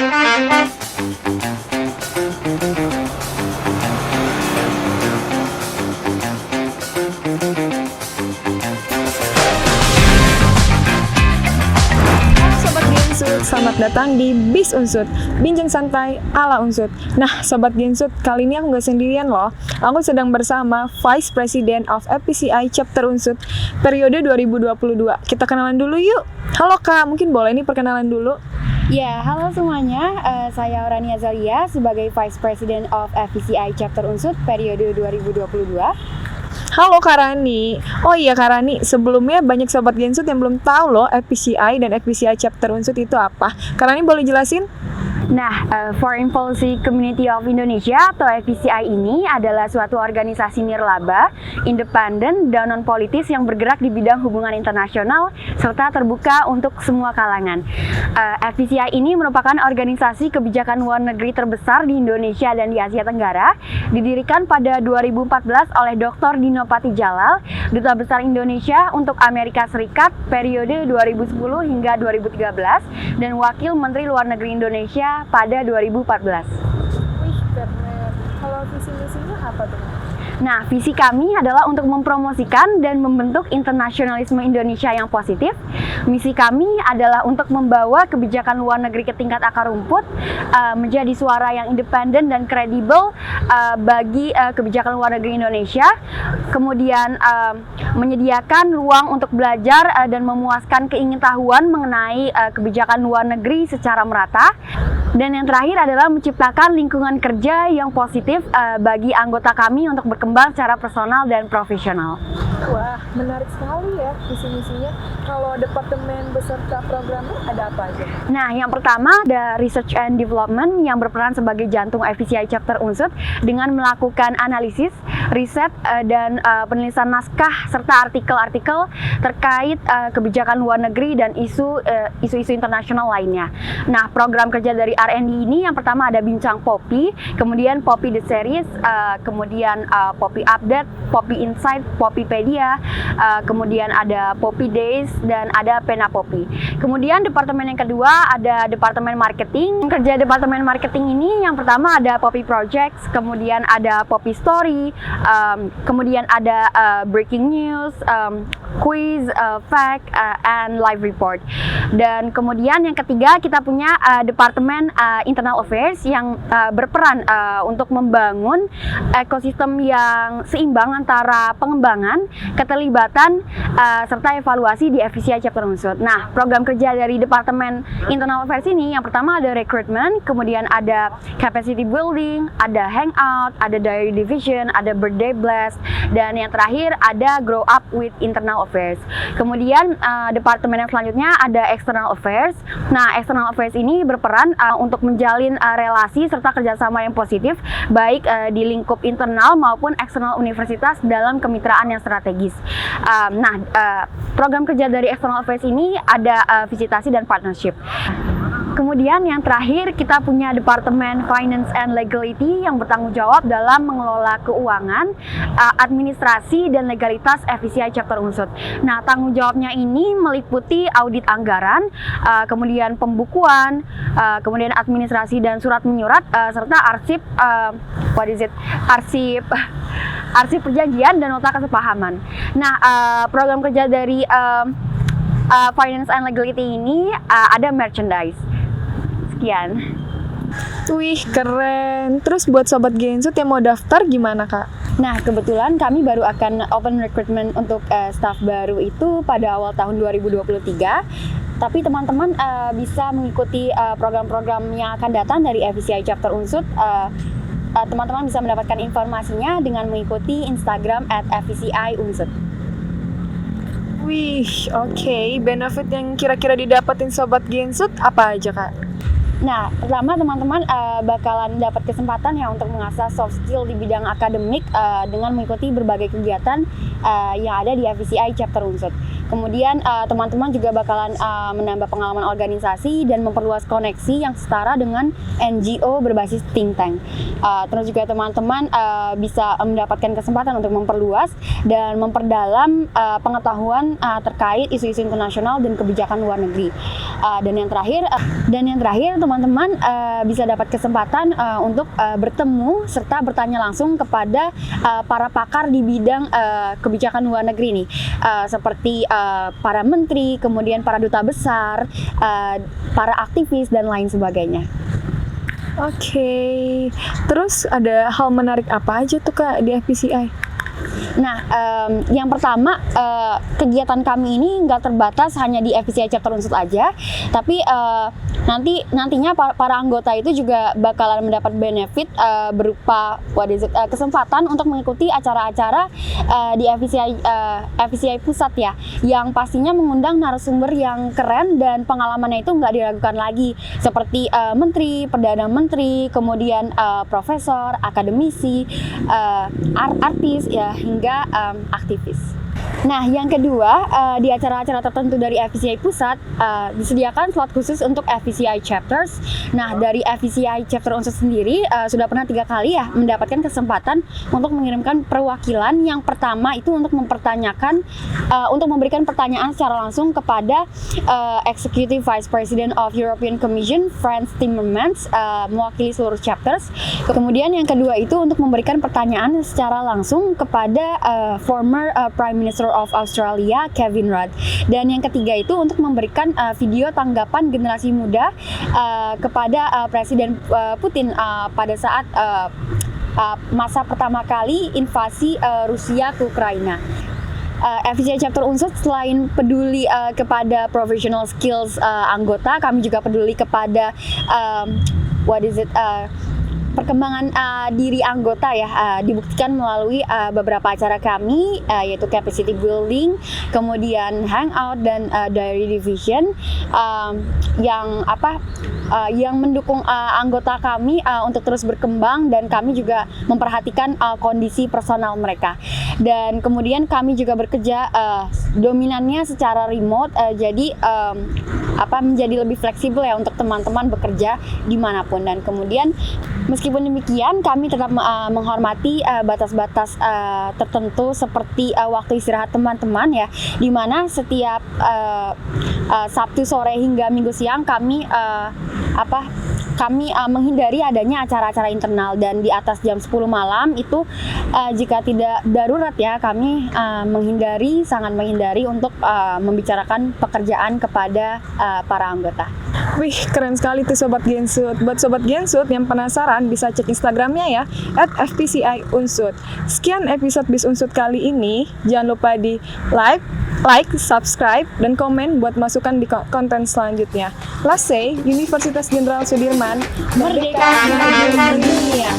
Sobat Gensut, selamat datang di Bis Unsut, bincang santai ala Unsut. Nah, Sobat Gensut, kali ini aku nggak sendirian loh. Aku sedang bersama Vice President of FPCI Chapter Unsut periode 2022. Kita kenalan dulu yuk. Halo Kak, mungkin boleh nih perkenalan dulu? Ya, halo semuanya. Saya Rania Zalia sebagai Vice President of FPCI Chapter Unsut periode 2022. Halo Kak Rani. Oh iya Kak Rani, sebelumnya banyak Sobat Gensut yang belum tahu loh FPCI dan FPCI Chapter Unsut itu apa. Kak Rani boleh jelasin? Nah, Foreign Policy Community of Indonesia atau FPCI ini adalah suatu organisasi nirlaba, independen, dan non-politis yang bergerak di bidang hubungan internasional serta terbuka untuk semua kalangan. FPCI ini merupakan organisasi kebijakan luar negeri terbesar di Indonesia dan di Asia Tenggara, didirikan pada 2014 oleh Dr. Dino Patijalal, Duta Besar Indonesia untuk Amerika Serikat periode 2010 hingga 2013, dan Wakil Menteri Luar Negeri Indonesia pada 2014. Wih, keren. Kalau visi misinya apa tuh? Nah, visi kami adalah untuk mempromosikan dan membentuk internasionalisme Indonesia yang positif. Misi kami adalah untuk membawa kebijakan luar negeri ke tingkat akar rumput, menjadi suara yang independen dan kredibel bagi kebijakan luar negeri Indonesia. Kemudian menyediakan ruang untuk belajar dan memuaskan keingintahuan mengenai kebijakan luar negeri secara merata. Dan yang terakhir adalah menciptakan lingkungan kerja yang positif bagi anggota kami untuk berkembang secara personal dan profesional. Wah, menarik sekali ya visi misinya. Kalau departemen beserta programnya ada apa aja? Nah, yang pertama ada Research and Development yang berperan sebagai jantung FPCI Chapter Unsut dengan melakukan analisis, riset, dan penulisan naskah serta artikel-artikel terkait kebijakan luar negeri dan isu-isu internasional lainnya. Nah, program kerja dari R&D ini yang pertama ada Bincang Poppy, kemudian Poppy The Series, kemudian Poppy Update, Poppy Insight, Poppypedia, kemudian ada Poppy Days, dan ada Pena Poppy. Kemudian departemen yang kedua ada Departemen Marketing. Kerja Departemen Marketing ini yang pertama ada Poppy Projects, kemudian ada Poppy Story, kemudian ada Breaking News, Quiz, Fact, and Live Report. Dan kemudian yang ketiga kita punya Departemen Internal Affairs yang berperan untuk membangun ekosistem yang seimbang antara pengembangan, keterlibatan, serta evaluasi di FPCI Chapter Unsut. Nah, program kerja dari Departemen Internal Affairs ini yang pertama ada Recruitment, kemudian ada Capacity Building, ada Hangout, ada Diary Division, ada Birthday Blast, dan yang terakhir ada Grow Up with Internal Affairs. Kemudian departemen yang selanjutnya ada External Affairs. Nah, External Affairs ini berperan untuk menjalin relasi serta kerjasama yang positif baik di lingkup internal maupun eksternal universitas dalam kemitraan yang strategis. Program kerja dari External Affairs ini ada visitasi dan partnership. Kemudian yang terakhir kita punya Departemen Finance and Legality yang bertanggung jawab dalam mengelola keuangan, administrasi, dan legalitas FPCI Chapter Unsut. Nah, tanggung jawabnya ini meliputi audit anggaran, kemudian pembukuan, kemudian administrasi dan surat menyurat, serta arsip perjanjian dan nota kesepahaman. Nah, program kerja dari Finance and Legality ini ada merchandise. Sekian. Wih, keren. Terus buat Sobat Gensut yang mau daftar gimana Kak? Nah, kebetulan kami baru akan open recruitment untuk staff baru itu pada awal tahun 2023. Tapi teman-teman bisa mengikuti program-program yang akan datang dari FPCI Chapter Unsut. Teman-teman bisa mendapatkan informasinya dengan mengikuti Instagram @FPCI Unsut. Wih, oke. Benefit yang kira-kira didapatin Sobat Gensut apa aja Kak? Nah, pertama teman-teman bakalan dapat kesempatan ya untuk mengasah soft skill di bidang akademik dengan mengikuti berbagai kegiatan yang ada di FPCI Chapter Unsut. Kemudian teman-teman juga bakalan menambah pengalaman organisasi dan memperluas koneksi yang setara dengan NGO berbasis think tank. Terus juga teman-teman bisa mendapatkan kesempatan untuk memperluas dan memperdalam pengetahuan terkait isu-isu internasional dan kebijakan luar negeri. Dan yang terakhir teman-teman bisa dapat kesempatan untuk bertemu serta bertanya langsung kepada para pakar di bidang kebijakan luar negeri nih, seperti para menteri, kemudian para duta besar, para aktivis dan lain sebagainya. Oke. Terus ada hal menarik apa aja tuh Kak di FPCI? Nah, yang pertama, kegiatan kami ini nggak terbatas hanya di FPCI Chapter Unsut aja, tapi nantinya para anggota itu juga bakalan mendapat benefit berupa kesempatan untuk mengikuti acara-acara di FPCI pusat ya, yang pastinya mengundang narasumber yang keren dan pengalamannya itu nggak diragukan lagi, seperti menteri, perdana menteri, kemudian profesor, akademisi, artis ya, hingga aktivis. Nah, yang kedua, di acara-acara tertentu dari FPCI Pusat disediakan slot khusus untuk FPCI Chapters. Nah, dari FPCI Chapter Unsut sendiri sudah pernah 3 kali ya mendapatkan kesempatan untuk mengirimkan perwakilan. Yang pertama itu untuk untuk memberikan pertanyaan secara langsung kepada Executive Vice President of European Commission, Frans Timmermans, mewakili seluruh chapters. Kemudian yang kedua itu untuk memberikan pertanyaan secara langsung kepada former Prime Minister of Australia, Kevin Rudd. Dan yang ketiga itu untuk memberikan video tanggapan generasi muda kepada Presiden Putin pada saat masa pertama kali invasi Rusia ke Ukraina. FPCI Chapter Unsut selain peduli kepada professional skills anggota, kami juga peduli kepada perkembangan diri anggota ya, dibuktikan melalui beberapa acara kami, yaitu capacity building, kemudian hangout dan diary division, yang mendukung anggota kami untuk terus berkembang, dan kami juga memperhatikan kondisi personal mereka. Dan kemudian kami juga bekerja dominannya secara remote, jadi menjadi lebih fleksibel ya untuk teman-teman bekerja dimanapun. Dan kemudian meskipun demikian, kami tetap menghormati batas-batas tertentu seperti waktu istirahat teman-teman ya, di mana setiap Sabtu sore hingga Minggu siang kami menghindari adanya acara-acara internal, dan di atas jam 10 malam itu jika tidak darurat ya, kami sangat menghindari untuk membicarakan pekerjaan kepada para anggota. Wih, keren sekali tuh Sobat Gensut. Buat Sobat Gensut yang penasaran bisa cek Instagramnya ya, @FPCI_Unsut. Sekian episode Bis Unsut kali ini. Jangan lupa di like, subscribe, dan komen buat masukan di konten selanjutnya. Last say, Universitas Jenderal Sudirman, Merdeka menuju dunia.